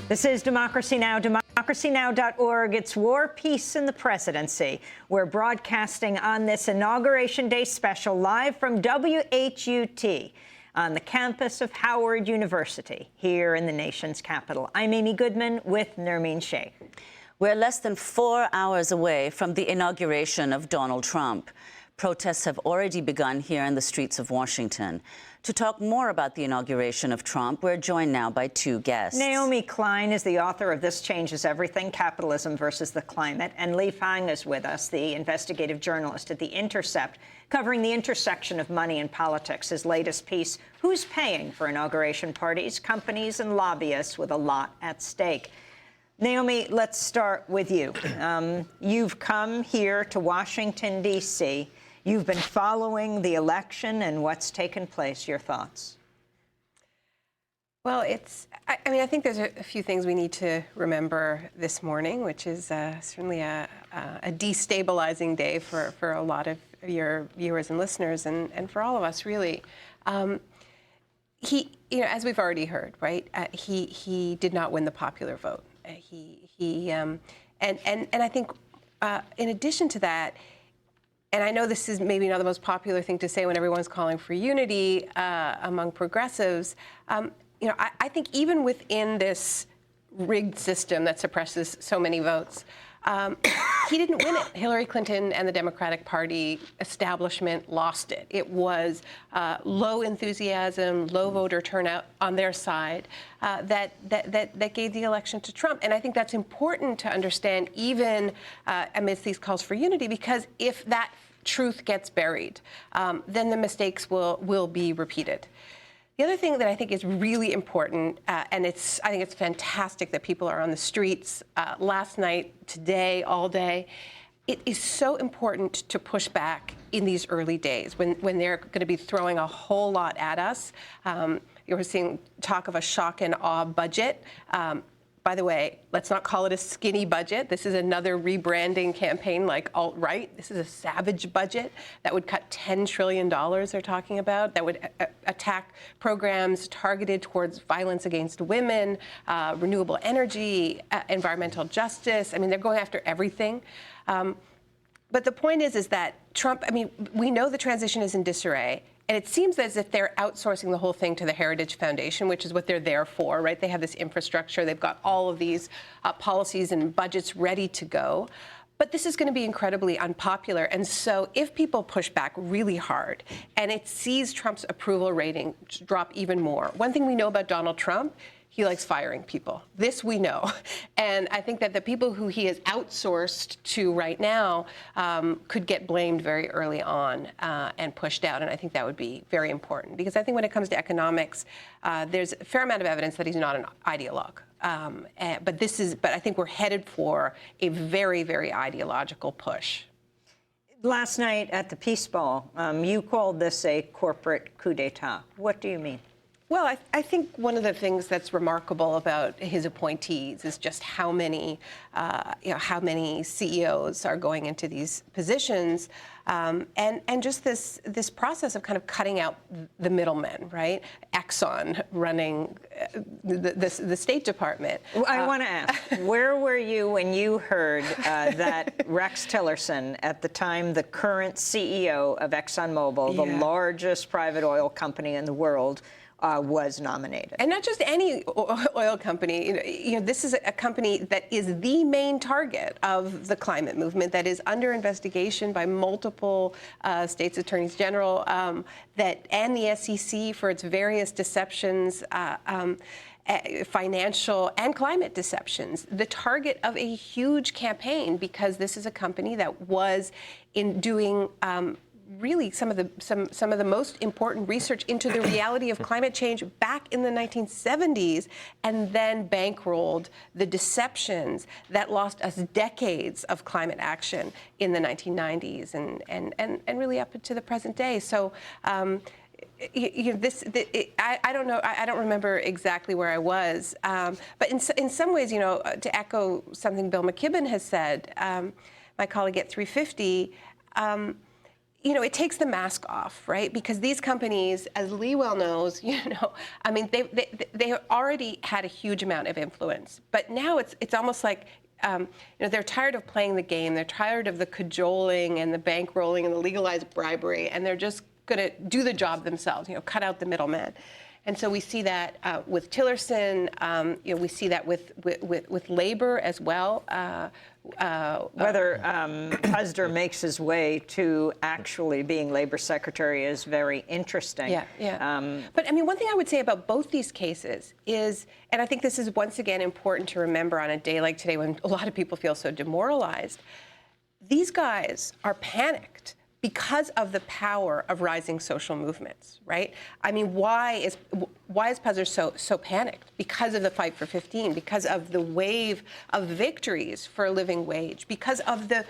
This is Democracy Now!, democracynow.org. It's War, Peace, and the Presidency. We're broadcasting on this Inauguration Day special live from WHUT on the campus of Howard University here in the nation's capital. I'm Amy Goodman with Nermeen Sheikh. We're less than 4 hours away from the inauguration of Donald Trump. Protests have already begun here in the streets of Washington. To talk more about the inauguration of Trump, we're joined now by two guests. Naomi Klein is the author of This Changes Everything, Capitalism versus the Climate, and Lee Fang is with us, the investigative journalist at The Intercept, covering the intersection of money and politics. His latest piece, Who's Paying for Inauguration Parties, Companies and Lobbyists with a Lot at Stake. Naomi, let's start with you. You've come here to Washington, D.C. You've been following the election and what's taken place. Your thoughts? Well, I mean, I think there's a few things we need to remember this morning, which is certainly a destabilizing day for a lot of your viewers and listeners, and for all of us, really. He, as we've already heard, right? He did not win the popular vote. And I think, in addition to that, and I know this is maybe not the most popular thing to say when everyone's calling for unity among progressives. I think even within this rigged system that suppresses so many votes, he didn't win it. Hillary Clinton and the Democratic Party establishment lost it. It was low enthusiasm, low voter turnout on their side that gave the election to Trump. And I think that's important to understand even amidst these calls for unity, because if that truth gets buried, then the mistakes will be repeated. The other thing that I think is really important, and I think it's fantastic that people are on the streets last night, today, all day. It is so important to push back in these early days when they're going to be throwing a whole lot at us. You're seeing talk of a shock and awe budget. By the way, let's not call it a skinny budget. This is another rebranding campaign like alt-right. This is a savage budget that would cut $10 trillion, they're talking about, that would attack programs targeted towards violence against women, renewable energy, environmental justice. I mean, they're going after everything. But the point is that Trump, I mean, we know the transition is in disarray. And it seems as if they're outsourcing the whole thing to the Heritage Foundation, which is what they're there for, right? They have this infrastructure. They've got all of these policies and budgets ready to go. But this is going to be incredibly unpopular. And so if people push back really hard and it sees Trump's approval rating drop even more, one thing we know about Donald Trump, he likes firing people. This we know. And I think that the people who he has outsourced to right now could get blamed very early on and pushed out. And I think that would be very important, because I think when it comes to economics, there's a fair amount of evidence that he's not an ideologue. But I think we're headed for a very, very ideological push. Last night at the Peace Ball, you called this a corporate coup d'etat. What do you mean? Well, I think one of the things that's remarkable about his appointees is just how many CEOs are going into these positions, and just this process of kind of cutting out the middlemen, right? Exxon running the State Department. I want to ask, where were you when you heard that Rex Tillerson, at the time the current CEO of ExxonMobil, the largest private oil company in the world, was nominated? And not just any oil company. This is a company that is the main target of the climate movement, that is under investigation by multiple states' attorneys general, and the SEC for its various deceptions, financial and climate deceptions, the target of a huge campaign, because this is a company that was in doing really some of the most important research into the reality of climate change back in the 1970s, and then bankrolled the deceptions that lost us decades of climate action in the 1990s and really up to the present day. So I don't know. I don't remember exactly where I was, but in some ways, to echo something Bill McKibben has said, my colleague at 350. it takes the mask off, right? Because these companies, as Lee well knows, I mean, they already had a huge amount of influence, but now it's almost like, they're tired of playing the game. They're tired of the cajoling and the bankrolling and the legalized bribery, and they're just going to do the job themselves, cut out the middleman. And so we see that with Tillerson. We see that with labor as well. Whether Husder makes his way to actually being labor secretary is very interesting. Yeah. But I mean, one thing I would say about both these cases is, and I think this is once again important to remember on a day like today when a lot of people feel so demoralized, these guys are panicked because of the power of rising social movements, right? I mean, why is Puzder so panicked? Because of the Fight for 15, because of the wave of victories for a living wage, because of the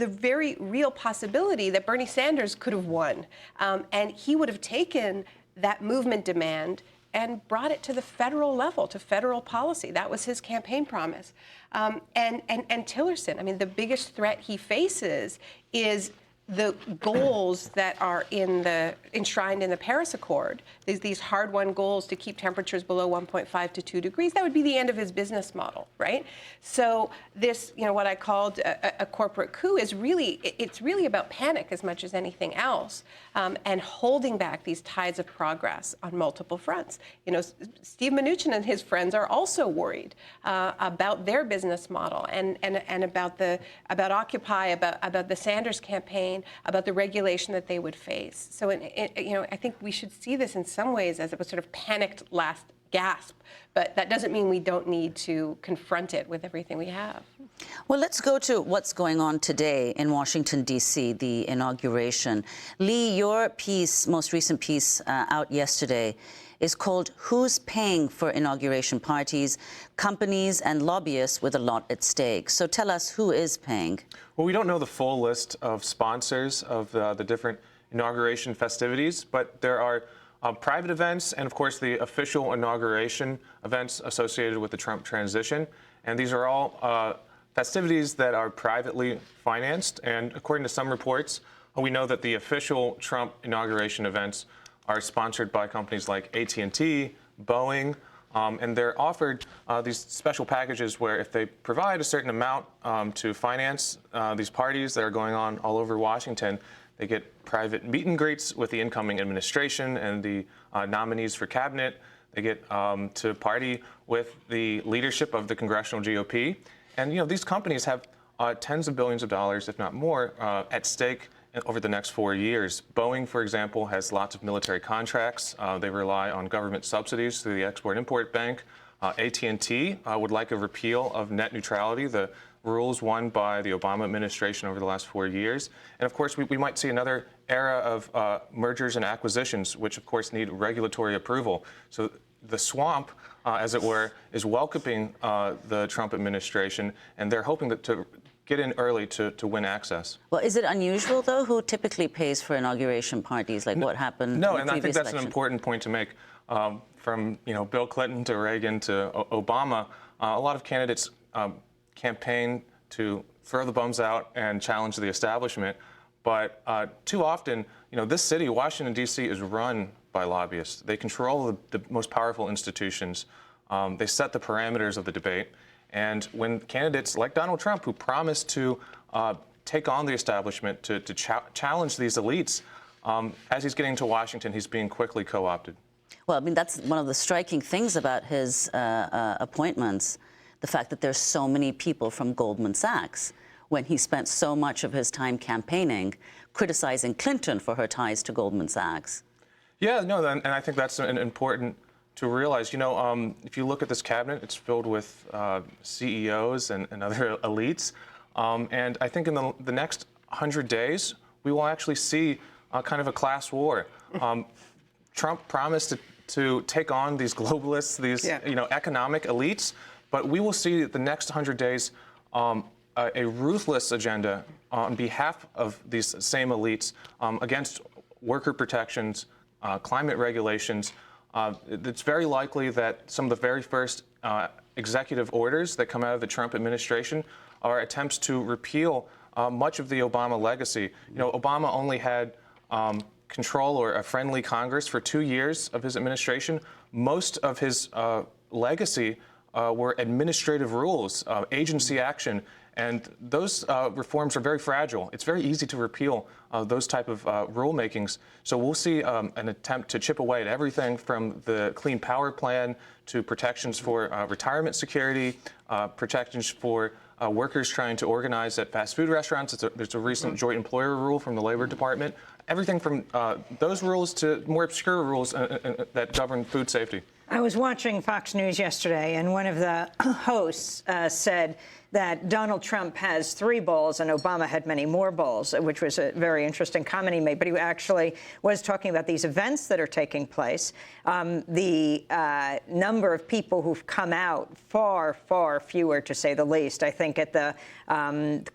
very real possibility that Bernie Sanders could have won, and he would have taken that movement demand and brought it to the federal level, to federal policy. That was his campaign promise. And Tillerson, I mean, the biggest threat he faces is the goals that are enshrined in the Paris Accord, these hard-won goals to keep temperatures below 1.5 to 2 degrees, that would be the end of his business model, right? So this, what I called a corporate coup is it's really about panic as much as anything else, and holding back these tides of progress on multiple fronts. Steve Mnuchin and his friends are also worried about their business model and about Occupy, about the Sanders campaign, about the regulation that they would face. So, I think we should see this in some ways as a sort of panicked last gasp, but that doesn't mean we don't need to confront it with everything we have. Well, let's go to what's going on today in Washington, D.C., the inauguration. Lee, your piece, most recent piece out yesterday, is called Who's Paying for Inauguration Parties? Companies and Lobbyists with a Lot at Stake. So tell us, who is paying? Well, we don't know the full list of sponsors of the different inauguration festivities, but there are private events and, of course, the official inauguration events associated with the Trump transition. And these are all festivities that are privately financed. And according to some reports, we know that the official Trump inauguration events are sponsored by companies like AT&T, Boeing, and they're offered these special packages where if they provide a certain amount to finance these parties that are going on all over Washington, they get private meet and greets with the incoming administration and the nominees for cabinet. They get to party with the leadership of the congressional GOP. And, these companies have tens of billions of dollars, if not more, at stake over the next 4 years. Boeing, for example, has lots of military contracts. They rely on government subsidies through the Export-Import Bank. AT&T would like a repeal of net neutrality, the rules won by the Obama administration over the last 4 years. And of course, we might see another era of mergers and acquisitions, which of course need regulatory approval. So the swamp, as it were, is welcoming the Trump administration, and they're hoping to get in early to win access. Well, is it unusual, though? Who typically pays for inauguration parties? Like what happened No, in and I think that's an important point to make. From Bill Clinton to Reagan to Obama, a lot of candidates campaign to throw the bums out and challenge the establishment. But too often, this city, Washington, D.C., is run by lobbyists. They control the most powerful institutions. They set the parameters of the debate. And when candidates like Donald Trump, who promised to take on the establishment, to challenge these elites, as he's getting to Washington, he's being quickly co-opted. Well, I mean, that's one of the striking things about his appointments, the fact that there's so many people from Goldman Sachs, when he spent so much of his time campaigning, criticizing Clinton for her ties to Goldman Sachs. Yeah, no, and I think that's important to realize. If you look at this cabinet, it's filled with CEOs and other elites. And I think in the next 100 days, we will actually see kind of a class war. Trump promised to take on these globalists, these economic elites, but we will see the next 100 days a ruthless agenda on behalf of these same elites against worker protections, climate regulations. It's very likely that some of the very first executive orders that come out of the Trump administration are attempts to repeal much of the Obama legacy. Obama only had control or a friendly Congress for 2 years of his administration. Most of his legacy were administrative rules, agency action, and those reforms are very fragile. It's very easy to repeal those type of rulemakings. So we'll see an attempt to chip away at everything from the Clean Power Plan to protections for retirement security, protections for workers trying to organize at fast food restaurants. There's a recent joint employer rule from the Labor Department. Everything from those rules to more obscure rules that govern food safety. I was watching Fox News yesterday, and one of the hosts said that Donald Trump has 3 balls and Obama had many more balls, which was a very interesting comment he made. But he actually was talking about these events that are taking place. The number of people who've come out, far, far fewer, to say the least. I think at the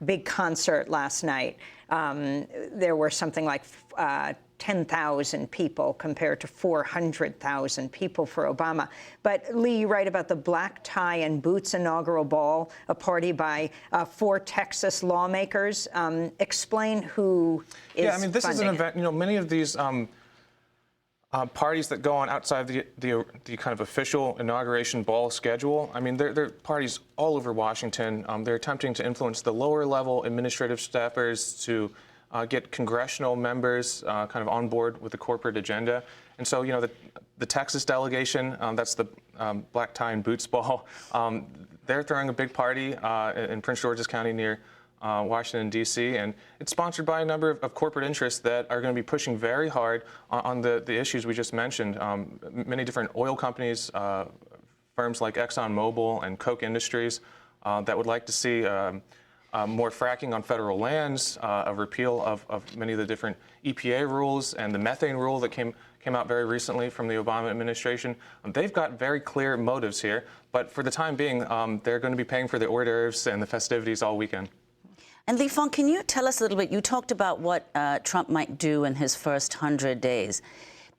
big concert last night, there were something like 10,000 people compared to 400,000 people for Obama. But, Lee, you write about the black tie and boots inaugural ball, a party by 4 Texas lawmakers. Explain who is Yeah, I mean, this is an funding event, many of these parties that go on outside the kind of official inauguration ball schedule, I mean, they're parties all over Washington. They're attempting to influence the lower level administrative staffers to get congressional members kind of on board with the corporate agenda. And so, the Texas delegation, that's the black tie and boots ball, they're throwing a big party in Prince George's County near Washington, D.C., and it's sponsored by a number of corporate interests that are going to be pushing very hard on the issues we just mentioned. Many different oil companies, firms like ExxonMobil and Koch Industries that would like to see more fracking on federal lands, a repeal of many of the different EPA rules and the methane rule that came out very recently from the Obama administration. They've got very clear motives here, but for the time being, they're going to be paying for the hors d'oeuvres and the festivities all weekend. And Lee Fong, can you tell us a little bit, you talked about what Trump might do in his first 100 days.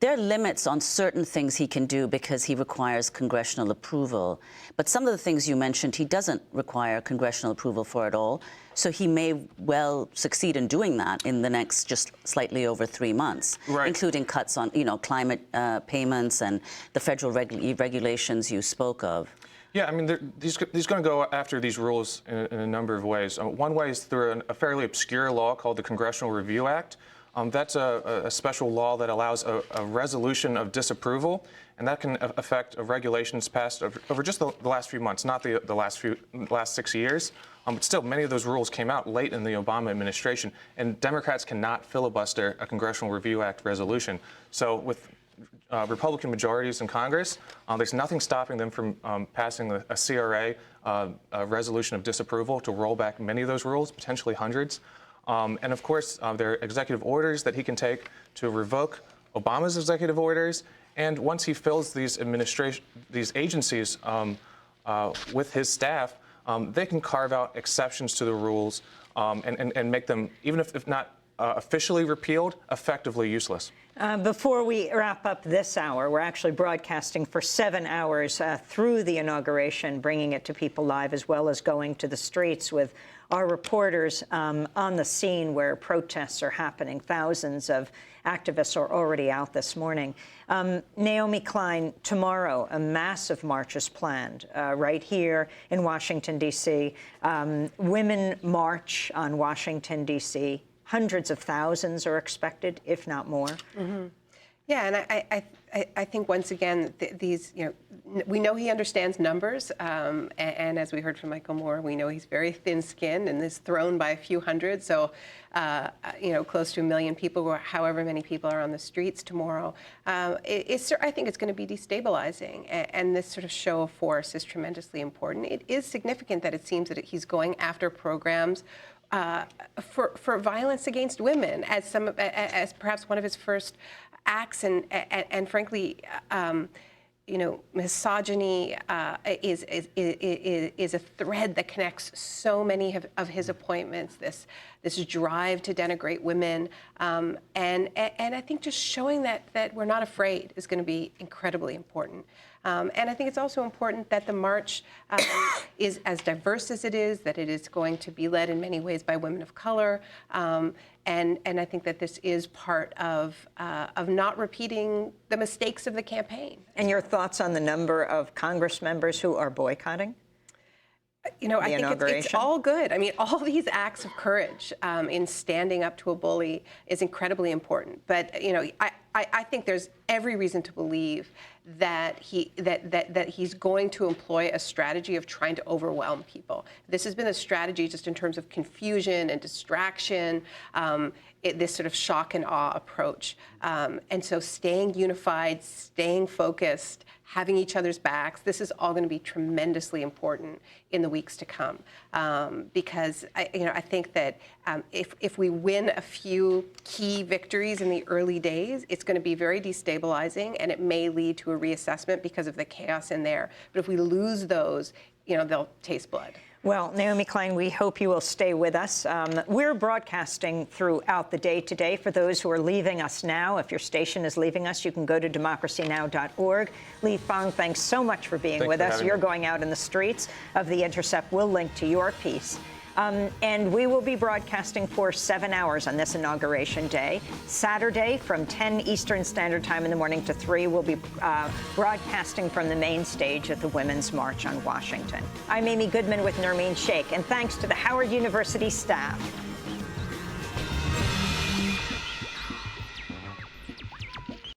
There are limits on certain things he can do because he requires congressional approval. But some of the things you mentioned, he doesn't require congressional approval for at all. So he may well succeed in doing that in the next just slightly over 3 months, right, including cuts on, climate payments and the federal regulations you spoke of. Yeah, I mean, he's going to go after these rules in a number of ways. One way is through a fairly obscure law called the Congressional Review Act. That's a special law that allows a resolution of disapproval, and that can affect regulations passed over just the last few months, not the last 6 years. But still, many of those rules came out late in the Obama administration, and Democrats cannot filibuster a Congressional Review Act resolution. So with Republican majorities in Congress, there's nothing stopping them from passing a CRA, a resolution of disapproval, to roll back many of those rules, potentially hundreds. And of course, there are executive orders that he can take to revoke Obama's executive orders. And once he fills these agencies with his staff, they can carve out exceptions to the rules and make them, even if not officially repealed, effectively useless. Before we wrap up this hour, we're actually broadcasting for 7 hours through the inauguration, bringing it to people live, as well as going to the streets with our reporters on the scene where protests are happening. Thousands of activists are already out this morning. Naomi Klein, tomorrow, a massive march is planned right here in Washington, D.C. Women march on Washington, D.C. Hundreds of thousands are expected, if not more. Mm-hmm. Yeah, and I think once again these, we know he understands numbers, and as we heard from Michael Moore, we know he's very thin-skinned and is thrown by a few hundred. So, close to 1 million people, or however many people are on the streets tomorrow. I think it's going to be destabilizing, and this sort of show of force is tremendously important. It is significant that it seems that he's going after programs for violence against women as perhaps one of his first acts, and frankly, misogyny is a thread that connects so many of his appointments. This drive to denigrate women, and I think just showing that we're not afraid is going to be incredibly important. And I think it's also important that the march is as diverse as it is, that it is going to be led in many ways by women of color. And I think that this is part of not repeating the mistakes of the campaign. And your thoughts on the number of Congress members who are boycotting? You know, I think it's inauguration? all good. I mean, all these acts of courage in standing up to a bully is incredibly important. But, you know, I think there's every reason to believe that he's going to employ a strategy of trying to overwhelm people. This has been a strategy just in terms of confusion and distraction, this sort of shock and awe approach. And so staying unified, staying focused, having each other's backs, this is all going to be tremendously important in the weeks to come. Because I think that if we win a few key victories in the early days, it's going to be very destabilizing, and it may lead to a reassessment because of the chaos in there. But if we lose those, you know, they'll taste blood. Well, Naomi Klein, we hope you will stay with us. We're broadcasting throughout the day today. For those who are leaving us now, if your station is leaving us, you can go to democracynow.org. Lee Fang, thanks so much for being with us. You're going out in the streets of The Intercept. We'll link to your piece. And we will be broadcasting for 7 hours on this inauguration day. Saturday from 10 Eastern Standard Time in the morning to 3, we'll be broadcasting from the main stage at the Women's March on Washington. I'm Amy Goodman with Nermeen Sheikh, and thanks to the Howard University staff.